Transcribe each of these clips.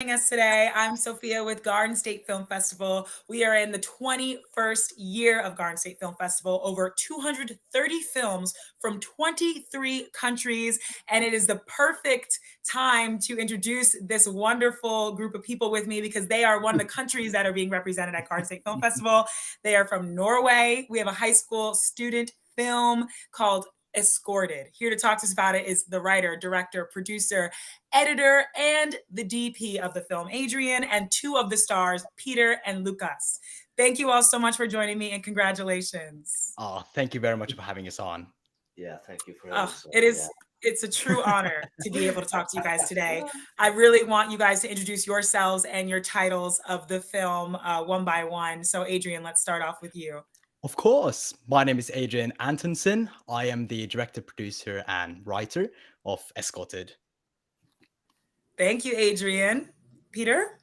joining us today. I'm Sophia with Garden State Film Festival. We are in the 21st year of Garden State Film Festival, over 230 films from 23 countries, and it is the perfect time to introduce this wonderful group of people with me because they are one of the countries that are being represented at Garden State Film Festival. They are from Norway. We have a high school student film called Escorted. Here to talk to us about it is the writer, director, producer, editor, and the DP of the film, Adrian, and two of the stars, Peter and Lucas. Thank you all so much for joining me, and congratulations. Oh, thank you very much for having us on. Yeah, thank you for having Oh, us on. it is. It's a true honor to be able to talk to you guys today. I really want you guys to introduce yourselves and your titles of the film one by one. So, Adrian, let's start off with you. Of course, my name is Adrian Antonsen. I am the director, producer, and writer of Escorted. Thank you, Adrian. Peter?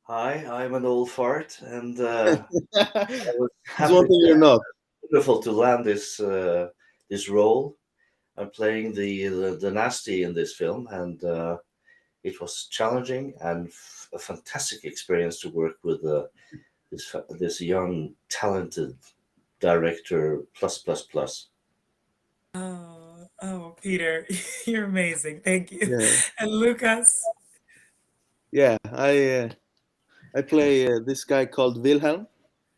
Hi, I'm an old fart, and I was It's one happy, thing you're not. wonderful to land this role. I'm playing the nasty in this film, and it was challenging and a fantastic experience to work with this young, talented director. Plus, plus, plus. Oh, Peter, you're amazing. Thank you. Yeah, And Lucas? yeah. I play this guy called Wilhelm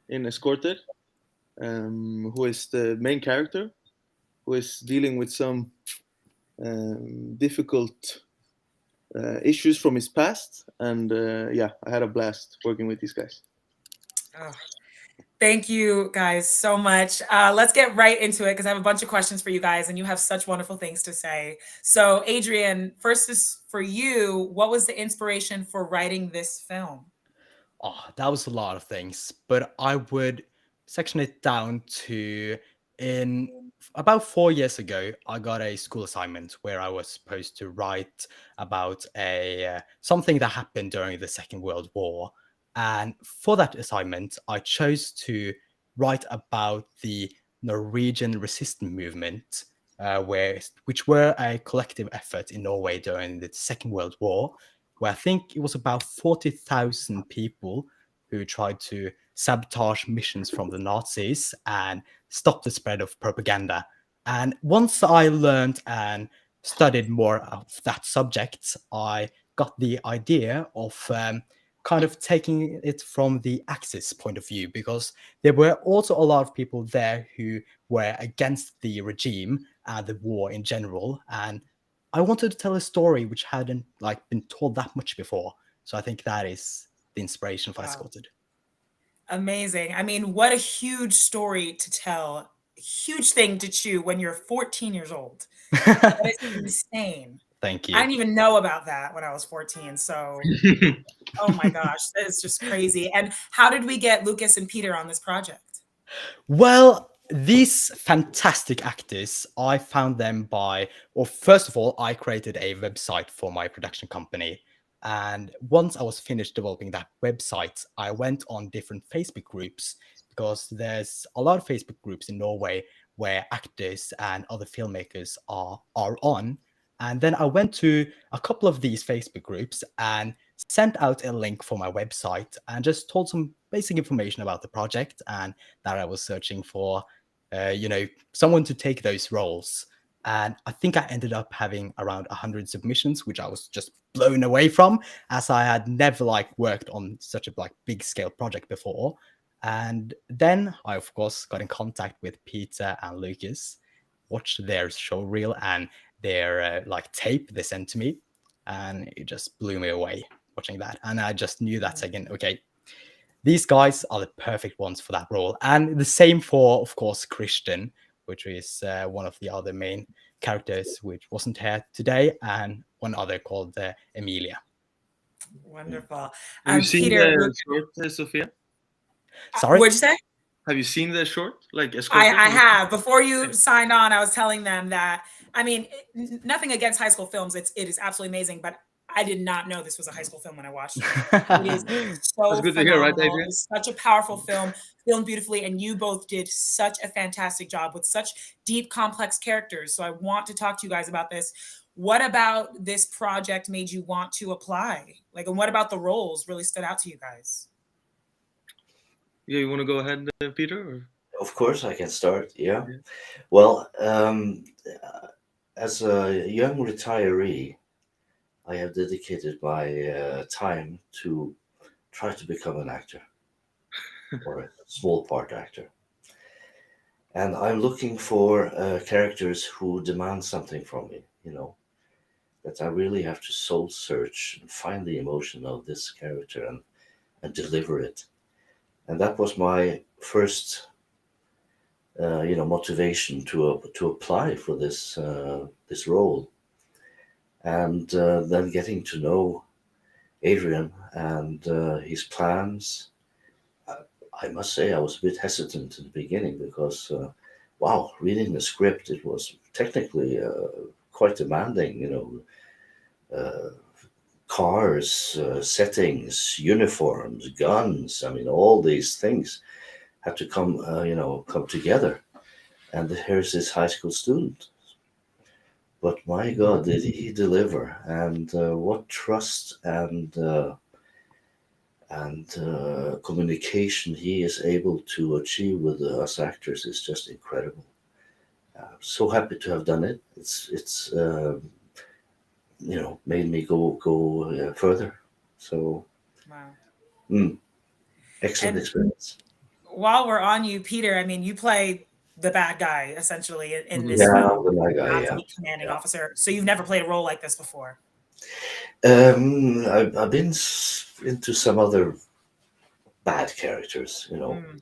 in Escorted, who is the main character, who is dealing with some difficult issues from his past, and yeah, I had a blast working with these guys. Oh, thank you guys so much. Let's get right into it because I have a bunch of questions for you guys and you have such wonderful things to say. So, Adrian, first is for you. What was the inspiration for writing this film? Oh, that was a lot of things, but I would section it down to in about 4 years ago, I got a school assignment where I was supposed to write about a something that happened during the Second World War. And for that assignment, I chose to write about the Norwegian resistance movement, which were a collective effort in Norway during the Second World War, where I think it was about 40,000 people who tried to sabotage missions from the Nazis and stop the spread of propaganda. And once I learned and studied more of that subject, I got the idea of kind of taking it from the Axis point of view, because there were also a lot of people there who were against the regime and the war in general. And I wanted to tell a story which hadn't been told that much before. So I think that is the inspiration for Wow. Escorted. Amazing. I mean, what a huge story to tell. Huge thing to chew when you're 14 years old. That is insane. Thank I you. didn't even know about that when I was 14. So, oh my gosh, that is just crazy. And how did we get Lucas and Peter on this project? Well, these fantastic actors, I found them well, first of all, I created a website for my production company. And once I was finished developing that website, I went on different Facebook groups because there's a lot of Facebook groups in Norway where actors and other filmmakers are on. And then I went to a couple of these Facebook groups and sent out a link for my website and just told some basic information about the project and that I was searching for, someone to take those roles. And I think I ended up having around 100 submissions, which I was just blown away from, as I had never worked on such a big scale project before. And then I, of course, got in contact with Peter and Lucas, watched their show reel and their tape they sent to me, and it just blew me away watching that. And I just knew that second, okay, these guys are the perfect ones for that role. And the same for, of course, Christian, which is one of the other main characters, which wasn't here today, and one other called Emilia. Wonderful. Have you seen Peter, the short, Sophia? Sorry? what'd you say? Have you seen the short, Escorted? I have. Before you signed on, I was telling them that, I mean, nothing against high school films. It is absolutely amazing, but I did not know this was a high school film when I watched it. It is so That's good to hear, right, phenomenal. Adrian? It's such a powerful film, filmed beautifully, and you both did such a fantastic job with such deep, complex characters. So I want to talk to you guys about this. what about this project made you want to apply? Like, and what about the roles really stood out to you guys? Yeah, you want to go ahead, Peter? Or? Of course, I can start. Yeah. Yeah. Well, as a young retiree, I have dedicated my time to try to become an actor or a small part actor. And I'm looking for characters who demand something from me, that I really have to soul search and find the emotion of this character and deliver it. And that was my first, motivation to apply for this role. And then getting to know Adrian and his plans. I must say I was a bit hesitant in the beginning because, wow, reading the script, it was technically quite demanding, cars, settings, uniforms, guns. I mean, all these things had to come together. And here's this high school student. But my God, did he deliver? And what trust and communication he is able to achieve with us actors is just incredible. So happy to have done it. It's made me go further. So Wow. excellent And experience. while we're on you, Peter, I mean, you play the bad guy essentially in this Yeah, film, the my guy. Yeah, Nazi commanding officer. So you've never played a role like this before. I've been into some other bad characters, Mm,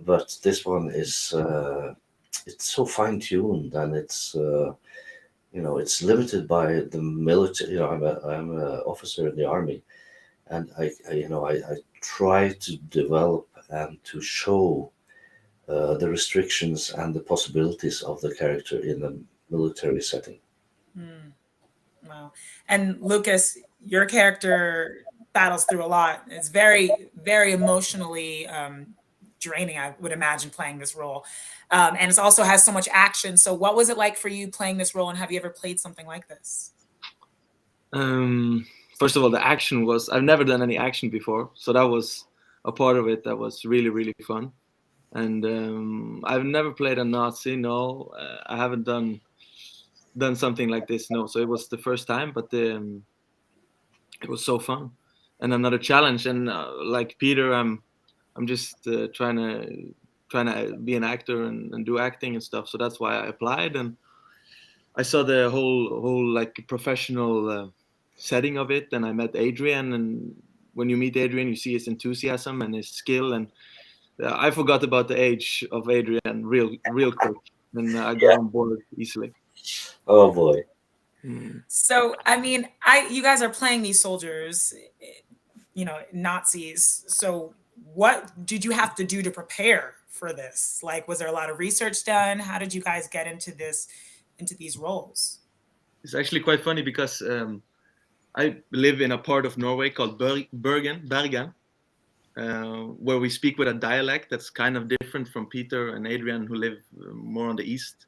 but this one is it's so fine tuned and it's limited by the military. I'm a officer in the army, and I try to develop and to show the restrictions and the possibilities of the character in a military setting. mm, wow. And Lucas, your character battles through a lot. It's very, very emotionally draining, I would imagine, playing this role. And it also has so much action. So what was it like for you playing this role, and have you ever played something like this? First of all, the action was, I've never done any action before, so that was a part of it that was really, really fun. And I've never played a Nazi. No, I haven't done something like this. No, so it was the first time, but it was so fun and another challenge. And like Peter, I'm just trying to be an actor and do acting and stuff. So that's why I applied, and I saw the whole like professional setting of it, and I met Adrian. And when you meet Adrian, you see his enthusiasm and his skill. And I forgot about the age of Adrian real quick, and I got Yeah. on board easily. Oh boy. So, I mean, you guys are playing these soldiers, Nazis. So, what did you have to do to prepare for this? Like, was there a lot of research done? How did you guys get into these roles? It's actually quite funny because I live in a part of Norway called Bergen, where we speak with a dialect that's kind of different from Peter and Adrian, who live more on the east.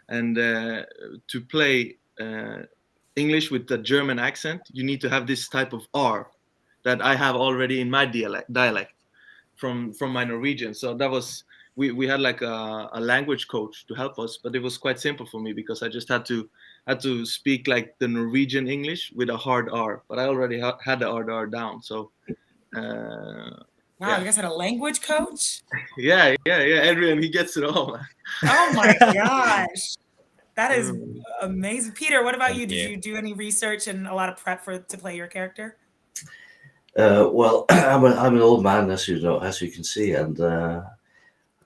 And to play English with the German accent, you need to have this type of R that I have already in my dialect from my Norwegian. So that was we had like a language coach to help us, but it was quite simple for me because I just had to speak like the Norwegian English with a hard R. But I already had the hard R down. So Wow, yeah. you guys had a language coach? Yeah. Adrian, he gets it all. Oh my gosh. That is Mm. amazing. Peter, what about Thank you? Did you. you do any research and a lot of prep to play your character? Well, I'm an old man, as you can see, and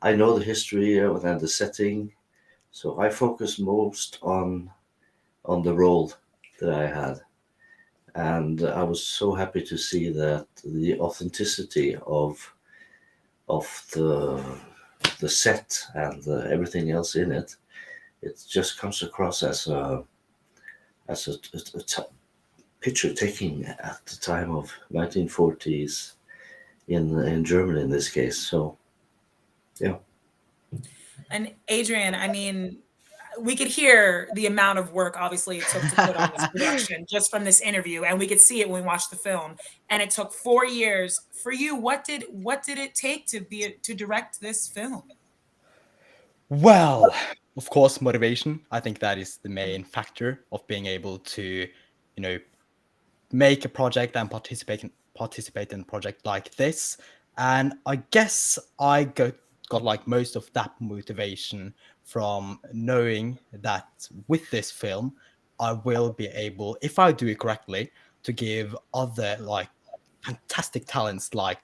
I know the history and the setting, so I focus most on the role that I had, and I was so happy to see that the authenticity of the set and everything else in it, it just comes across as a picture taking at the time of 1940s in Germany in this case. So, yeah. And Adrian, I mean, we could hear the amount of work obviously it took to put on this production just from this interview, and we could see it when we watched the film. And it took 4 years for you. What did it take to direct this film? Well, of course, motivation. I think that is the main factor of being able to, make a project and participate in a project like this. And I guess I got like most of that motivation from knowing that with this film, I will be able, if I do it correctly, to give other like fantastic talents like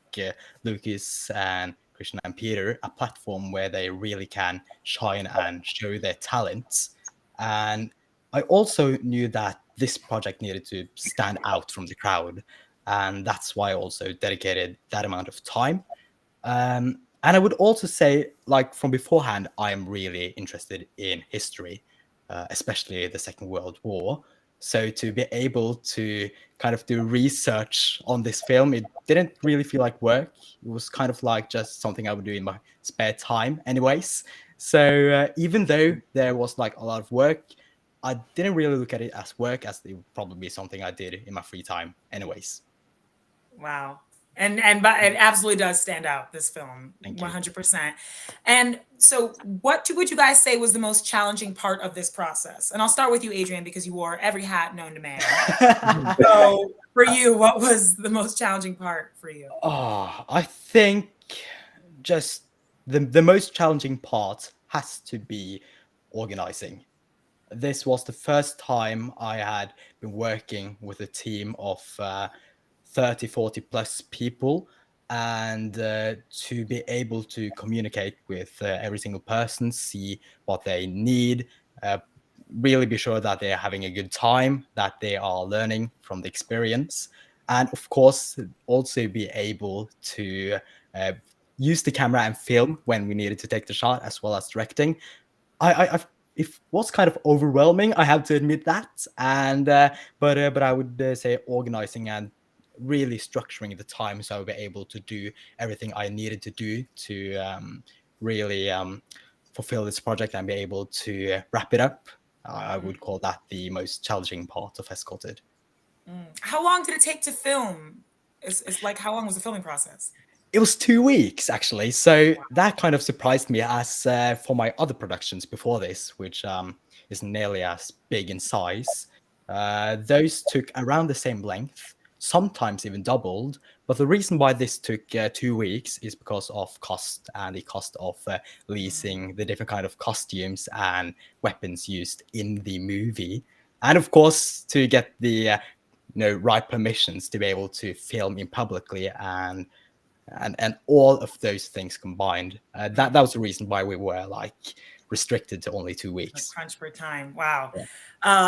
Lucas and Christian and Peter a platform where they really can shine and show their talents. And I also knew that this project needed to stand out from the crowd. And that's why I also dedicated that amount of time. And I would also say, like from beforehand, I am really interested in history, especially the Second World War. So to be able to kind of do research on this film, it didn't really feel like work. It was kind of like just something I would do in my spare time, anyways. So even though there was like a lot of work, I didn't really look at it as work, as it would probably be something I did in my free time, anyways. Wow. But it absolutely does stand out, this film. Thank you. 100%. And so what would you guys say was the most challenging part of this process? And I'll start with you, Adrian, because you wore every hat known to man. So for you, what was the most challenging part for you? Oh, I think just the most challenging part has to be organizing. This was the first time I had been working with a team of 30, 40 plus people. And to be able to communicate with every single person, see what they need, really be sure that they're having a good time, that they are learning from the experience. And of course, also be able to use the camera and film when we needed to take the shot, as well as directing. It was kind of overwhelming, I have to admit that. And but I would say organizing and really structuring the time so I'll be able to do everything I needed to do to really fulfill this project and be able to wrap it up. I would call that the most challenging part of Escorted. How long did it take to film? It's like, how long was the filming process? It was 2 weeks, actually. So that kind of surprised me, as for my other productions before this, which isn't nearly as big in size, those took around the same length, sometimes even doubled. But the reason why this took 2 weeks is because of cost, and the cost of leasing the different kind of costumes and weapons used in the movie. And of course, to get the right permissions to be able to film in publicly and all of those things combined. That was the reason why we were like restricted to only 2 weeks. Crunch for time. Wow. Yeah.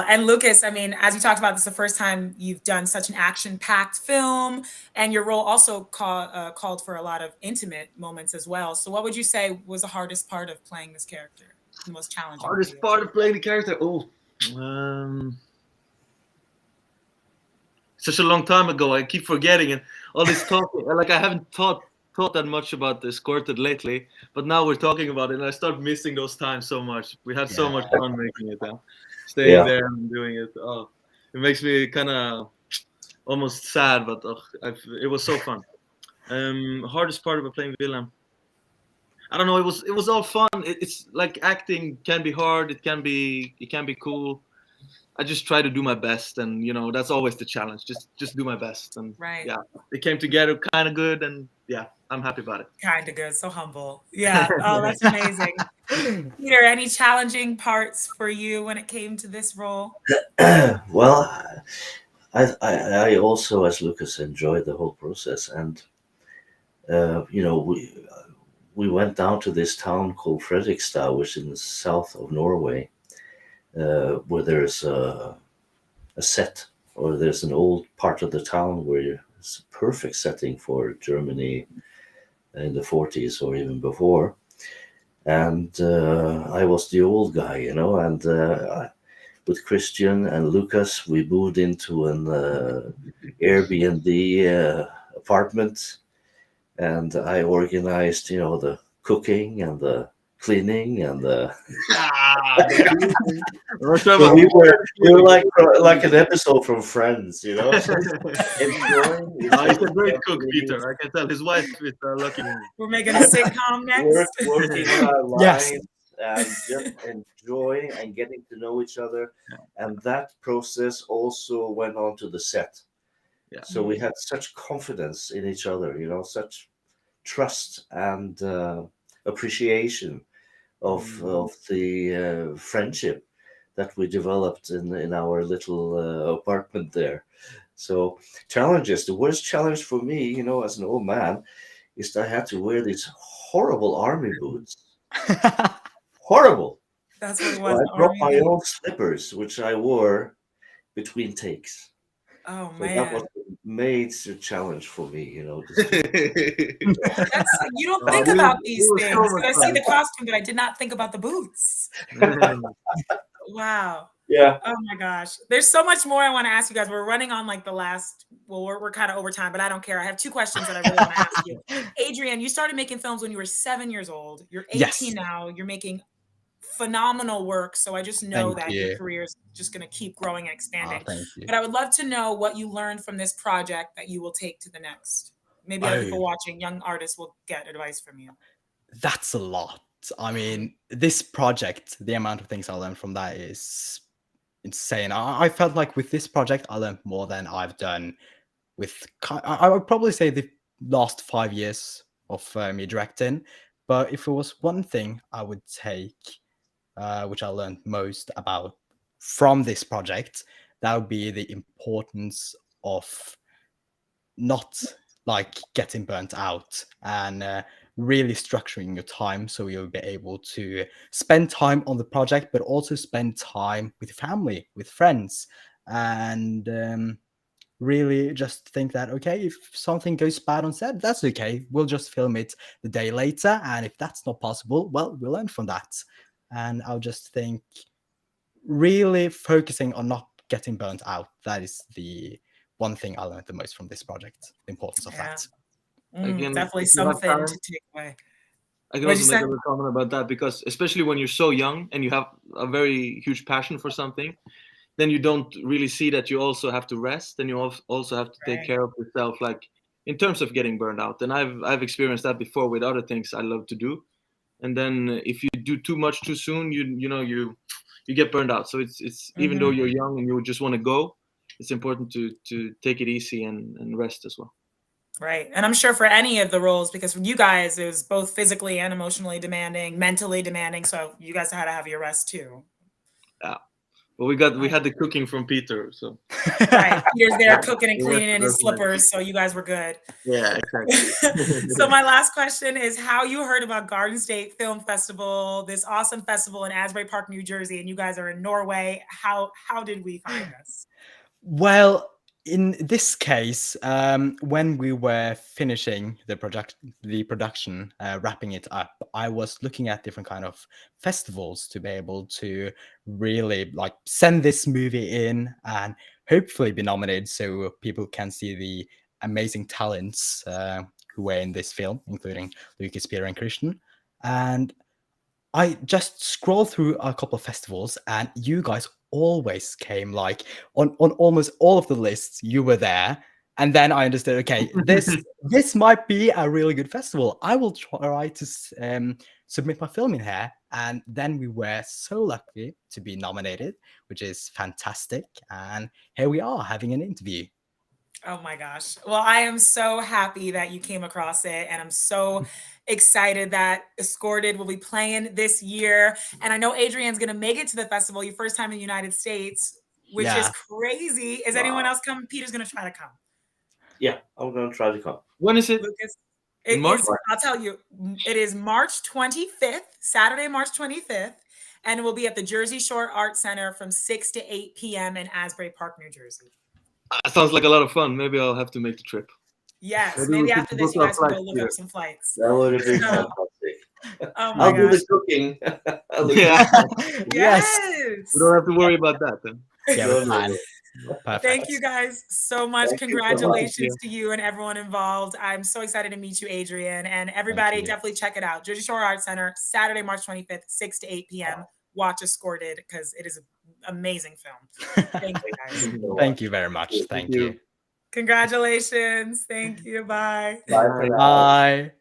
And Lucas, I mean, as you talked about, this is the first time you've done such an action-packed film, and your role also called for a lot of intimate moments as well. So what would you say was the hardest part of playing this character? The most challenging? Hardest part of playing the character? Such a long time ago. I keep forgetting, and all this talking. Like, I haven't thought that much about the Escorted lately, but now we're talking about it, and I start missing those times so much. We had so much fun making it, staying there and doing it. Oh, it makes me kind of almost sad, but it was so fun. Hardest part about playing Wilhelm, I don't know. It was all fun. It's like acting can be hard. It can be cool. I just try to do my best, and that's always the challenge. Just do my best, and yeah, it came together kind of good, and yeah, I'm happy about it. Kind of good, so humble. Yeah. Oh, that's amazing. Peter, any challenging parts for you when it came to this role? Well, I also, as Lucas, enjoyed the whole process, and we went down to this town called Fredrikstad, which is in the south of Norway. Where there's a set, or there's an old part of the town where it's a perfect setting for Germany in the 40s or even before. And I was the old guy, and with Christian and Lucas, we moved into an Airbnb apartment, and I organized, the cooking and the cleaning and Russia, so we were like an episode from Friends, you know, so enjoying each he's a other's great cook, company, Peter. I can tell his wife is lucky. We're making a sitcom next. working on our Yes. lines and just enjoying and getting to know each other. And that process also went on to the set. Yeah. So we had such confidence in each other, you know, such trust and appreciation of the friendship that we developed in our little apartment there. So challenges. The worst challenge for me, you know, as an old man, is that I had to wear these horrible army boots. Horrible. That's what it So was. I The brought army my boot. own slippers, which I wore between takes. Oh So that was man, a major challenge for me, you know. that's you don't Oh, think we- about we these were so things. much I see fun. the costume, but I did not think about the boots. Wow. Yeah. Oh my gosh. There's so much more I want to ask you guys. We're running on like the last, well, we're kind of over time, but I don't care. I have two questions that I really want to ask you. Adrian, you started making films when you were 7 years old. You're 18 Yes. now. You're making phenomenal work. So I just know Thank that your you. career is just going to keep growing and expanding. Thank you. But I would love to know what you learned from this project that you will take to the next. Maybe other people watching, young artists will get advice from you. That's a lot. I mean, this project, the amount of things I learned from that is insane. I felt like with this project, I learned more than I've done with, I would probably say, the last 5 years of me directing. But if it was one thing I would take, which I learned most about from this project, that would be the importance of not like getting burnt out and really structuring your time so you'll be able to spend time on the project, but also spend time with family, with friends, and really just think that, okay, if something goes bad on set, that's okay. We'll just film it the day later. And if that's not possible, well, we'll learn from that. And I'll just think really focusing on not getting burnt out. That is the one thing I learned the most from this project, the importance of that. Again, Definitely if you have something time, to take away. I can What'd also you make say? a little comment about that, because especially when you're so young and you have a very huge passion for something, then you don't really see that you also have to rest, and you also have to take Right. care of yourself, like in terms of getting burned out. And I've experienced that before with other things I love to do. And then if you do too much too soon, you get burned out. So it's even though you're young and you just want to go, it's important to take it easy and rest as well. Right. And I'm sure for any of the roles, because for you guys, it was both physically and emotionally demanding, mentally demanding. So you guys had to have your rest too. Yeah. But we had the cooking from Peter, so Right. Peter's there cooking and Yeah, cleaning in his definitely. slippers. So you guys were good. yeah, exactly. So my last question is how you heard about Garden State Film Festival, this awesome festival in Asbury Park, New Jersey, and you guys are in Norway. How did we find this? Well, in this case, when we were finishing the production, wrapping it up, I was looking at different kind of festivals to be able to really like send this movie in and hopefully be nominated so people can see the amazing talents who were in this film, including Lucas, Peter, and Christian. And I just scrolled through a couple of festivals, and you guys always came like on almost all of the lists. You were there, and then I understood. Okay, this might be a really good festival. I will try to submit my film in here, and then we were so lucky to be nominated, which is fantastic. And here we are having an interview. Oh my gosh. Well, I am so happy that you came across it. And I'm so excited that Escorted will be playing this year. And I know Adrian's going to make it to the festival, your first time in the United States, which is Yeah. crazy. Is anyone else coming? Peter's going to try to come. Yeah, I'm going to try to come. When is it? Lucas, In March? I'll tell you, it is March 25th, Saturday, March 25th. And it will be at the Jersey Shore Art Center from 6 to 8 p.m. in Asbury Park, New Jersey. Sounds like a lot of fun. Maybe I'll have to make the trip. Yes, Maybe we maybe should after this, book you our guys can go flights look here. up some flights. That would have been So- fantastic. Oh my I'll do gosh. the cooking. Yeah, Yes. Yes. we don't have to worry about that then. Yeah, No, we're no, fine. no. Perfect. Thank you guys so much. Thank you so much. Congratulations to you and everyone involved. I'm so excited to meet you, Adrian. And everybody, you. definitely check it out. Jersey Shore Arts Center, Saturday, March 25th, 6 to 8 p.m. Watch Escorted because it is an amazing film. Thank you, guys. Thank you very much. Thank you. Congratulations. Thank you. Bye. Bye for now. Bye.